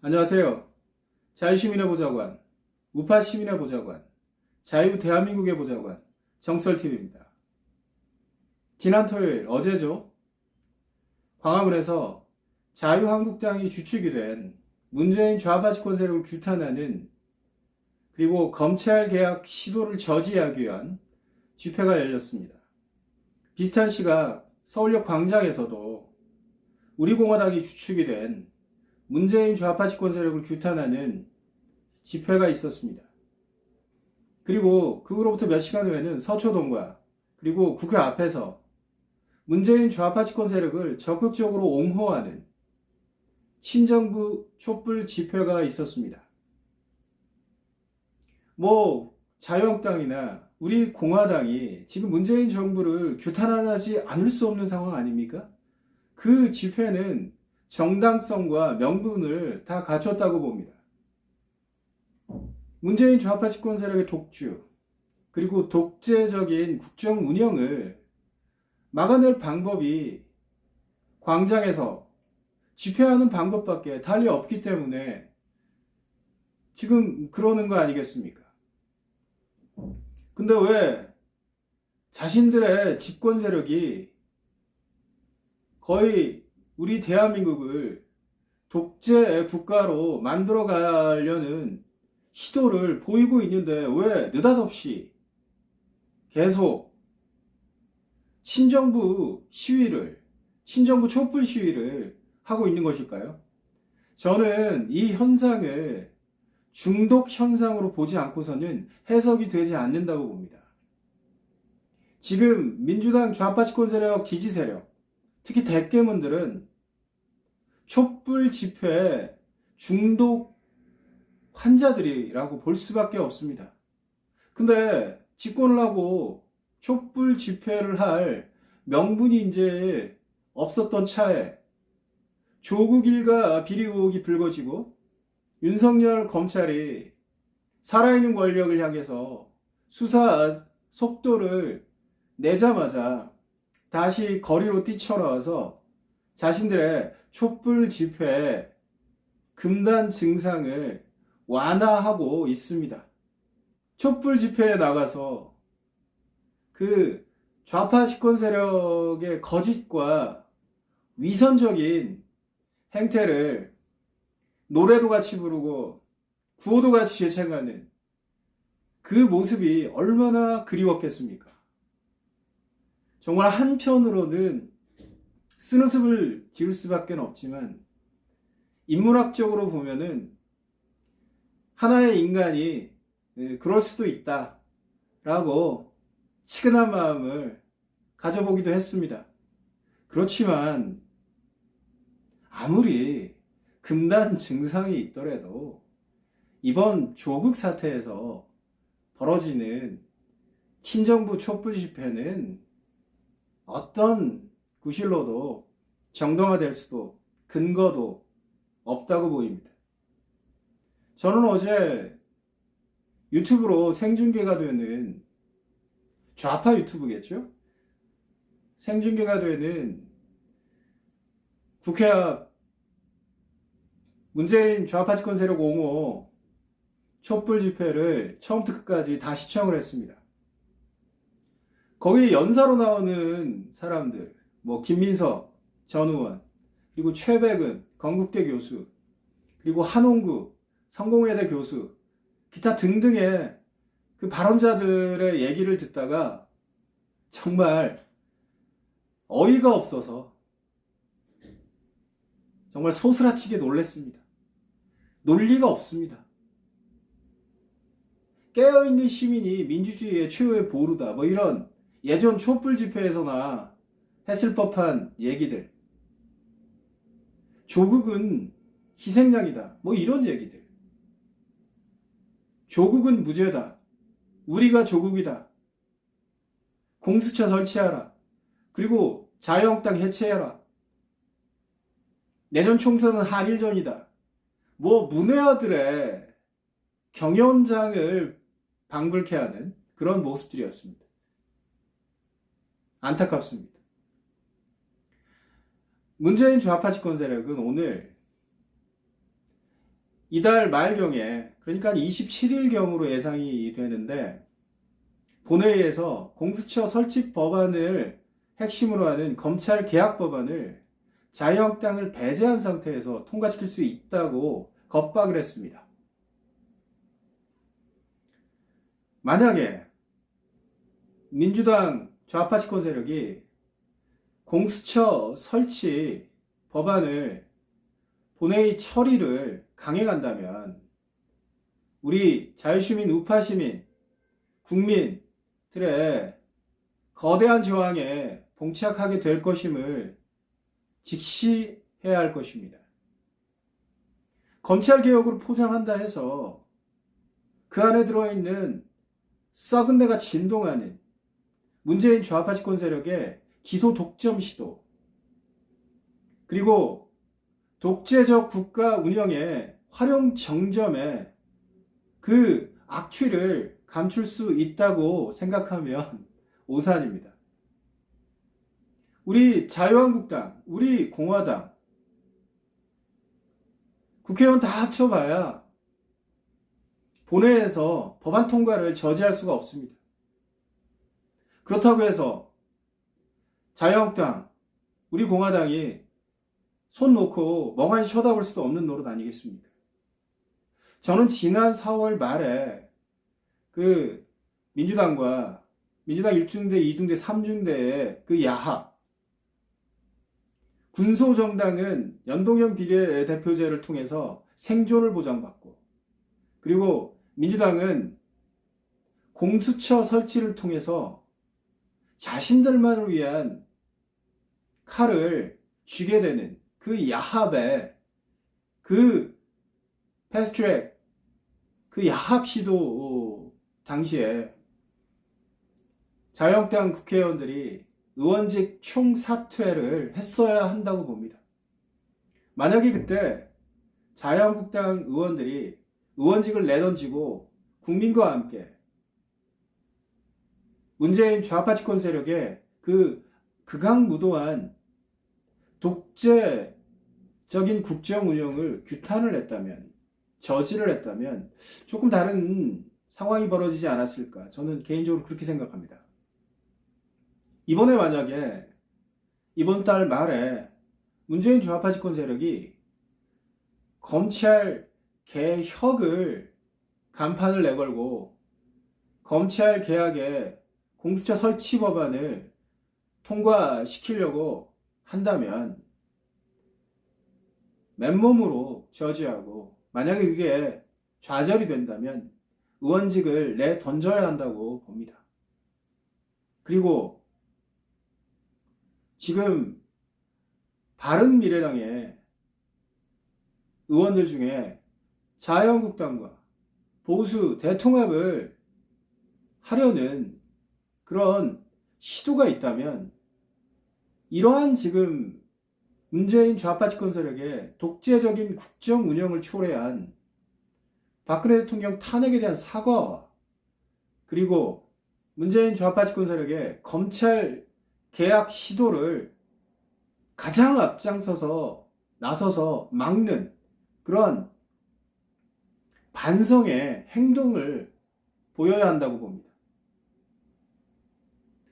안녕하세요. 자유시민의 보좌관, 우파 시민의 보좌관, 자유 대한민국의 보좌관, 정설TV입니다. 지난 토요일, 어제죠. 광화문에서 자유한국당이 주축이 된 문재인 좌파 집권 세력을 규탄하는, 그리고 검찰 개혁 시도를 저지하기 위한 집회가 열렸습니다. 비슷한 시각 서울역 광장에서도 우리공화당이 주축이 된 문재인 좌파 집권 세력을 규탄하는 집회가 있었습니다. 그리고 그로부터 몇 시간 후에는 서초동과 그리고 국회 앞에서 문재인 좌파 집권 세력을 적극적으로 옹호하는 친정부 촛불 집회가 있었습니다. 자유한국당이나 우리 공화당이 지금 문재인 정부를 규탄하지 않을 수 없는 상황 아닙니까? 그 집회는 정당성과 명분을 다 갖췄다고 봅니다. 문재인 좌파 집권 세력의 독주, 그리고 독재적인 국정 운영을 막아낼 방법이 광장에서 집회하는 방법밖에 달리 없기 때문에 지금 그러는 거 아니겠습니까? 근데 왜 자신들의 집권 세력이 거의 우리 대한민국을 독재 국가로 만들어 가려는 시도를 보이고 있는데 왜 느닷없이 계속 친정부 촛불 시위를 하고 있는 것일까요? 저는 이 현상을 중독 현상으로 보지 않고서는 해석이 되지 않는다고 봅니다. 지금 민주당 좌파 집권 세력, 지지 세력, 특히 대깨문들은 촛불 집회 중독 환자들이라고 볼 수밖에 없습니다. 근데 집권을 하고 촛불 집회를 할 명분이 이제 없었던 차에 조국 일가 비리 의혹이 불거지고 윤석열 검찰이 살아있는 권력을 향해서 수사 속도를 내자마자 다시 거리로 뛰쳐나와서 자신들의 촛불 집회 금단 증상을 완화하고 있습니다. 촛불 집회에 나가서 그 좌파 집권 세력의 거짓과 위선적인 행태를 노래도 같이 부르고 구호도 같이 제창하는 그 모습이 얼마나 그리웠겠습니까? 정말 한편으로는 쓴웃음을 지을 수밖에 없지만 인문학적으로 보면은 하나의 인간이 그럴 수도 있다라고 치근한 마음을 가져보기도 했습니다. 그렇지만 아무리 금단 증상이 있더라도 이번 조국 사태에서 벌어지는 친정부 촛불 집회는 어떤 구실로도 정당화될 수도 근거도 없다고 보입니다. 저는 어제 유튜브로 생중계가 되는, 좌파 유튜브겠죠? 생중계가 되는 국회 앞 문재인 좌파 집권 세력 옹호 촛불 집회를 처음부터 끝까지 다 시청을 했습니다. 거기 연사로 나오는 사람들, 김민석 전 의원, 그리고 최백은 건국대 교수, 그리고 한홍구 성공회대 교수, 기타 등등의 그 발언자들의 얘기를 듣다가 정말 어이가 없어서 정말 소스라치게 놀랐습니다. 논리가 없습니다. 깨어있는 시민이 민주주의의 최후의 보루다, 이런 예전 촛불 집회에서나 했을 법한 얘기들. 조국은 희생양이다, 이런 얘기들. 조국은 무죄다, 우리가 조국이다, 공수처 설치하라, 그리고 자유한국당 해체해라, 내년 총선은 한일전이다, 문외아들의 경연장을 방불케 하는 그런 모습들이었습니다. 안타깝습니다. 문재인 좌파 집권 세력은 오늘 이달 말경에, 그러니까 27일경으로 예상이 되는데, 본회의에서 공수처 설치 법안을 핵심으로 하는 검찰 개혁 법안을 자유한국당을 배제한 상태에서 통과시킬 수 있다고 겁박을 했습니다. 만약에 민주당 좌파 집권 세력이 공수처 설치 법안을 본회의 처리를 강행한다면 우리 자유시민, 우파시민, 국민들의 거대한 저항에 봉착하게 될 것임을 직시해야 할 것입니다. 검찰개혁으로 포장한다 해서 그 안에 들어있는 썩은 데가 진동하는 문재인 좌파 집권 세력의 기소 독점 시도, 그리고 독재적 국가 운영의 활용 정점에 그 악취를 감출 수 있다고 생각하면 오산입니다. 우리 자유한국당, 우리 공화당, 국회의원 다 합쳐봐야 본회의에서 법안 통과를 저지할 수가 없습니다. 그렇다고 해서 자유한국당, 우리 공화당이 손 놓고 멍하니 쳐다볼 수도 없는 노릇 아니겠습니까? 저는 지난 4월 말에 그 민주당 1중대, 2중대, 3중대의 그 야합, 군소정당은 연동형 비례대표제를 통해서 생존을 보장받고, 그리고 민주당은 공수처 설치를 통해서 자신들만을 위한 칼을 쥐게 되는 그 야합의 그 패스트트랙, 그 야합 시도 당시에 자유한국당 국회의원들이 의원직 총사퇴를 했어야 한다고 봅니다. 만약에 그때 자유한국당 의원들이 의원직을 내던지고 국민과 함께 문재인 좌파 집권 세력의 그 극악무도한 독재적인 국정 운영을 규탄을 했다면, 저지를 했다면 조금 다른 상황이 벌어지지 않았을까, 저는 개인적으로 그렇게 생각합니다. 이번에 만약에 이번 달 말에 문재인 좌파 집권 세력이 검찰 개혁을 간판을 내걸고 검찰 개혁의 공수처 설치 법안을 통과시키려고 한다면 맨몸으로 저지하고, 만약에 그게 좌절이 된다면 의원직을 내던져야 한다고 봅니다. 그리고 지금 바른미래당의 의원들 중에 자유한국당과 보수 대통합을 하려는 그런 시도가 있다면, 이러한 지금 문재인 좌파 집권 세력의 독재적인 국정 운영을 초래한 박근혜 대통령 탄핵에 대한 사과와, 그리고 문재인 좌파 집권 세력의 검찰 개혁 시도를 가장 앞장서서 나서서 막는 그런 반성의 행동을 보여야 한다고 봅니다.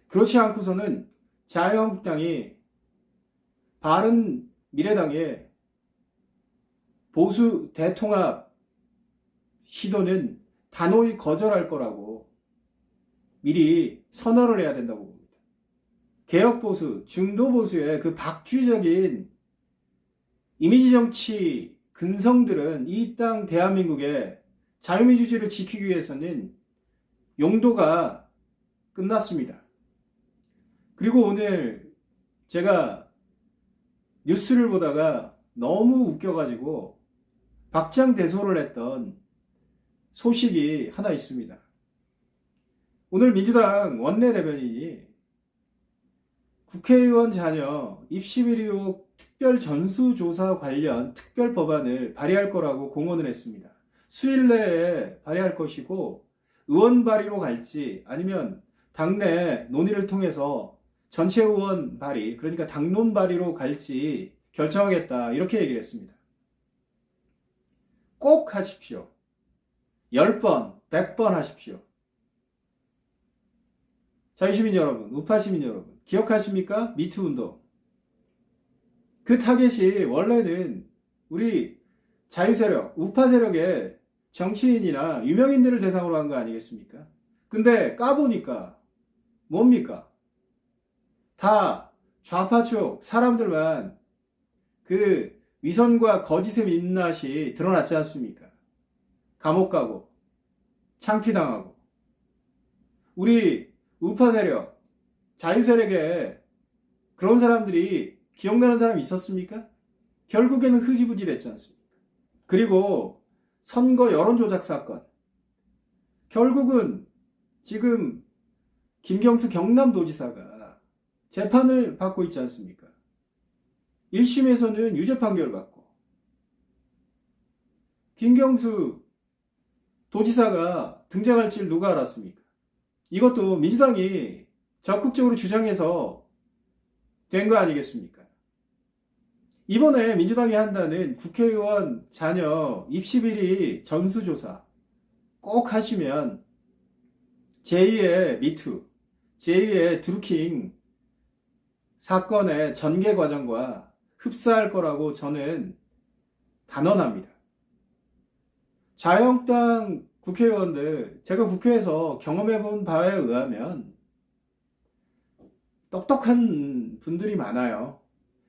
그렇지 않고서는 자유한국당이 바른미래당의 보수 대통합 시도는 단호히 거절할 거라고 미리 선언을 해야 된다고 봅니다. 개혁보수, 중도보수의 그 박쥐적인 이미지 정치 근성들은 이 땅 대한민국의 자유민주주의를 지키기 위해서는 용도가 끝났습니다. 그리고 오늘 제가 뉴스를 보다가 너무 웃겨가지고 박장대소를 했던 소식이 하나 있습니다. 오늘 민주당 원내대변인이 국회의원 자녀 입시비리 의혹 특별 전수조사 관련 특별 법안을 발의할 거라고 공언을 했습니다. 수일 내에 발의할 것이고, 의원 발의로 갈지 아니면 당내 논의를 통해서 전체 의원 발의, 그러니까 당론 발의로 갈지 결정하겠다, 이렇게 얘기를 했습니다. 꼭 하십시오. 10번, 100번 하십시오. 자유시민 여러분, 우파시민 여러분, 기억하십니까? 미투 운동. 그 타겟이 원래는 우리 자유세력, 우파세력의 정치인이나 유명인들을 대상으로 한 거 아니겠습니까? 근데 까보니까 뭡니까? 다 좌파 쪽 사람들만 그 위선과 거짓의 민낯이 드러났지 않습니까? 감옥 가고 창피당하고 우리 우파 세력, 자유 세력에 그런 사람들이 기억나는 사람이 있었습니까? 결국에는 흐지부지 됐지 않습니까? 그리고 선거 여론조작 사건. 결국은 지금 김경수 경남도지사가 재판을 받고 있지 않습니까? 1심에서는 유죄 판결을 받고 김경수 도지사가 등장할 줄 누가 알았습니까? 이것도 민주당이 적극적으로 주장해서 된 거 아니겠습니까? 이번에 민주당이 한다는 국회의원 자녀 입시비리 전수조사 꼭 하시면 제2의 미투, 제2의 드루킹 사건의 전개 과정과 흡사할 거라고 저는 단언합니다. 자유한국당 국회의원들, 제가 국회에서 경험해본 바에 의하면 똑똑한 분들이 많아요.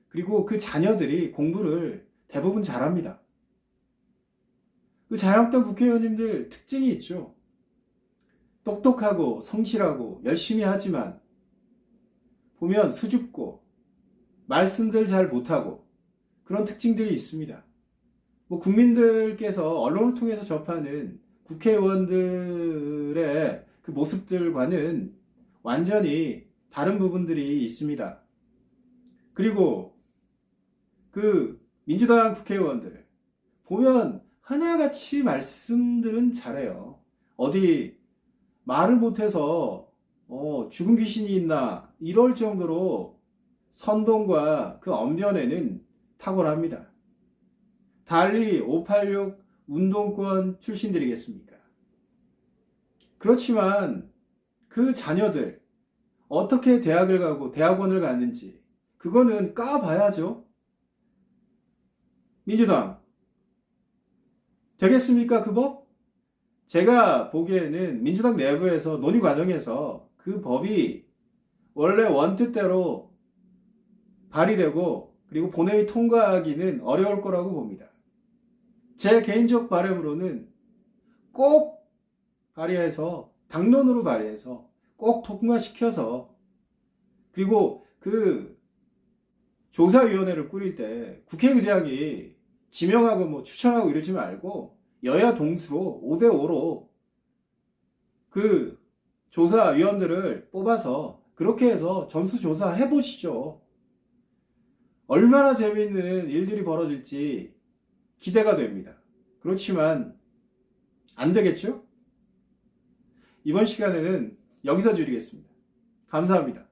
그리고 그 자녀들이 공부를 대부분 잘합니다. 그 자유한국당 국회의원님들 특징이 있죠. 똑똑하고 성실하고 열심히 하지만 보면 수줍고 말씀들 잘 못하고 그런 특징들이 있습니다. 뭐 국민들께서 언론을 통해서 접하는 국회의원들의 그 모습들과는 완전히 다른 부분들이 있습니다. 그리고 그 민주당 국회의원들 보면 하나같이 말씀들은 잘해요. 어디 말을 못해서 죽은 귀신이 있나 이럴 정도로 선동과 그 언변에는 탁월합니다. 달리 586 운동권 출신들이겠습니까? 그렇지만 그 자녀들 어떻게 대학을 가고 대학원을 갔는지 그거는 까봐야죠. 민주당 되겠습니까 그 법? 제가 보기에는 민주당 내부에서 논의 과정에서 그 법이 원래 원뜻대로 발의되고 그리고 본회의 통과하기는 어려울 거라고 봅니다. 제 개인적 바람으로는 꼭 발의해서 당론으로 발의해서 꼭 통과시켜서 그리고 그 조사위원회를 꾸릴 때 국회의장이 지명하고 뭐 추천하고 이러지 말고 여야 동수로 5대5로 그 조사위원들을 뽑아서 그렇게 해서 전수조사 해보시죠. 얼마나 재미있는 일들이 벌어질지 기대가 됩니다. 그렇지만 안 되겠죠? 이번 시간에는 여기서 줄이겠습니다. 감사합니다.